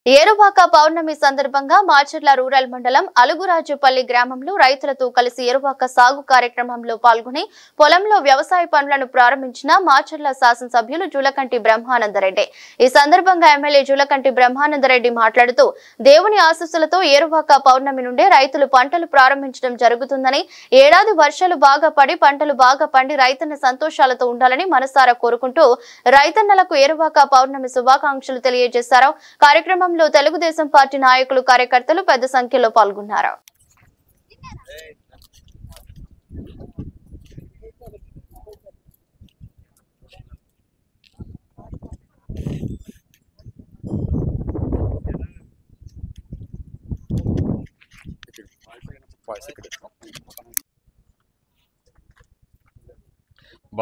ఏరువాక పౌర్ణమి సందర్భంగా మాచర్ల రూరల్ మండలం అలుగురాజుపల్లి గ్రామంలో రైతులతో కలిసి ఏరువాక సాగు కార్యక్రమంలో పాల్గొని పొలంలో వ్యవసాయ పనులను ప్రారంభించిన మాచర్ల శాసనసభ్యులు జూలకంటి బ్రహ్మానందరెడ్డి. ఈ సందర్భంగా ఎమ్మెల్యే జూలకంటి బ్రహ్మానందరెడ్డి మాట్లాడుతూ దేవుని ఆశీస్సులతో ఏరువాక పౌర్ణమి నుండే రైతులు పంటలు ప్రారంభించడం జరుగుతుందని, ఏడాది వర్షాలు బాగా పడి పంటలు బాగా పండి రైతన్న సంతోషాలతో ఉండాలని మనసారా కోరుకుంటూ రైతన్నలకు ఏరువాక పౌర్ణమి శుభాకాంక్షలు తెలియజేశారు. కార్యక్రమం తెలుగుదేశం పార్టీ నాయకులు కార్యకర్తలు పెద్ద సంఖ్యలో పాల్గొన్నారు.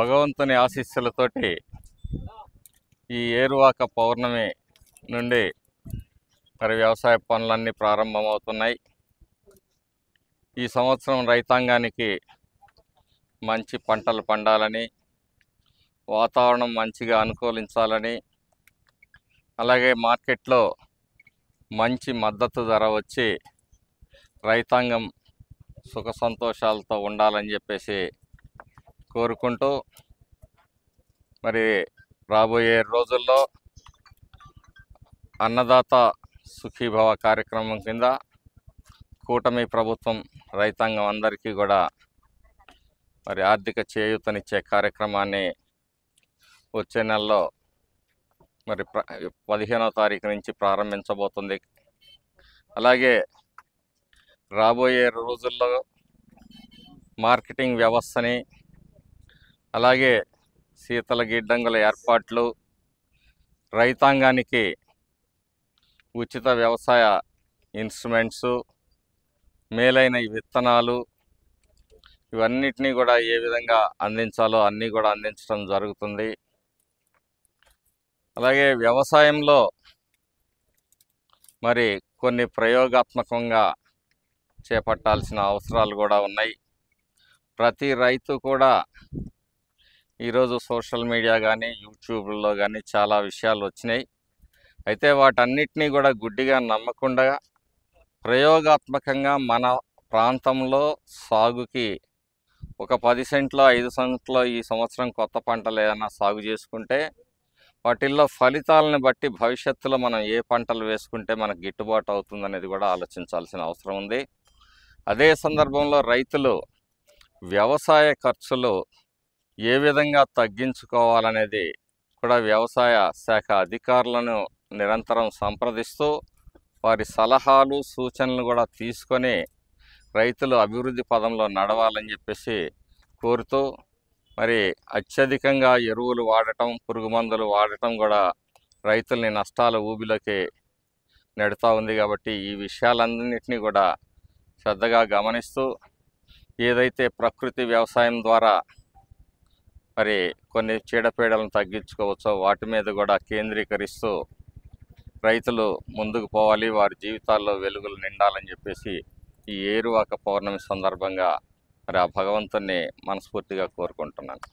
భగవంతుని ఆశీస్సులతోటి ఈ ఏరువాక పౌర్ణమి నుండి మరి వ్యవసాయ పనులన్నీ ప్రారంభమవుతున్నాయి. ఈ సంవత్సరం రైతాంగానికి మంచి పంటలు పండాలని, వాతావరణం మంచిగా అనుకూలించాలని, అలాగే మార్కెట్లో మంచి మద్దతు ధర వచ్చి రైతాంగం సుఖ సంతోషాలతో ఉండాలని చెప్పేసి కోరుకుంటూ, మరి రాబోయే రోజుల్లో అన్నదాత సుఖీభవ కార్యక్రమం కింద కూటమి ప్రభుత్వం రైతాంగం అందరికీ కూడా మరి ఆర్థిక చేయూతనిచ్చే కార్యక్రమాన్ని వచ్చే నెలలో మరి 15వ తారీఖు నుంచి ప్రారంభించబోతుంది. అలాగే రాబోయే రోజుల్లో మార్కెటింగ్ వ్యవస్థని, అలాగే శీతల గిడ్డంగుల ఏర్పాట్లు, రైతాంగానికి ఉచిత వ్యవసాయ ఇన్స్ట్రుమెంట్సు, మేలైన విత్తనాలు, ఇవన్నిటినీ కూడా ఏ విధంగా అందించాలో అన్నీ కూడా అందించడం జరుగుతుంది. అలాగే వ్యవసాయంలో మరి కొన్ని ప్రయోగాత్మకంగా చేపట్టాల్సిన అవసరాలు కూడా ఉన్నాయి. ప్రతి రైతు కూడా ఈరోజు సోషల్ మీడియా కానీ యూట్యూబ్లో కానీ చాలా విషయాలు వచ్చినాయి. అయితే వాటన్నిటినీ కూడా గుడ్డిగా నమ్మకుండా ప్రయోగాత్మకంగా మన ప్రాంతంలో సాగుకి ఒక 10 సెంట్లో 5 సెంట్లో ఈ సంవత్సరం కొత్త పంటలు ఏదైనా సాగు చేసుకుంటే వాటిల్లో ఫలితాలను బట్టి భవిష్యత్తులో మనం ఏ పంటలు వేసుకుంటే మనకు గిట్టుబాటు అవుతుందనేది కూడా ఆలోచించాల్సిన అవసరం ఉంది. అదే సందర్భంలో రైతులు వ్యవసాయ ఖర్చులు ఏ విధంగా తగ్గించుకోవాలనేది కూడా వ్యవసాయ శాఖ అధికారులను నిరంతరం సంప్రదిస్తూ వారి సలహాలు సూచనలు కూడా తీసుకొని రైతులు అభివృద్ధి పదంలో నడవాలని చెప్పేసి కోరుతూ, మరి అత్యధికంగా ఎరువులు వాడటం, పురుగు మందులు వాడటం కూడా రైతుల్ని నష్టాల ఊబిలోకి నెడుతూ ఉంది. కాబట్టి ఈ విషయాలన్నింటినీ కూడా శ్రద్ధగా గమనిస్తూ, ఏదైతే ప్రకృతి వ్యవసాయం ద్వారా మరి కొన్ని చీడపీడలను తగ్గించుకోవచ్చో వాటి మీద కూడా కేంద్రీకరిస్తూ రైతులు ముందుకు పోవాలి, వారి జీవితాల్లో వెలుగులు నిండాలని చెప్పేసి ఈ ఏరువాక పౌర్ణమి సందర్భంగా మరి ఆ భగవంతుని మనస్ఫూర్తిగా కోరుకుంటున్నాను.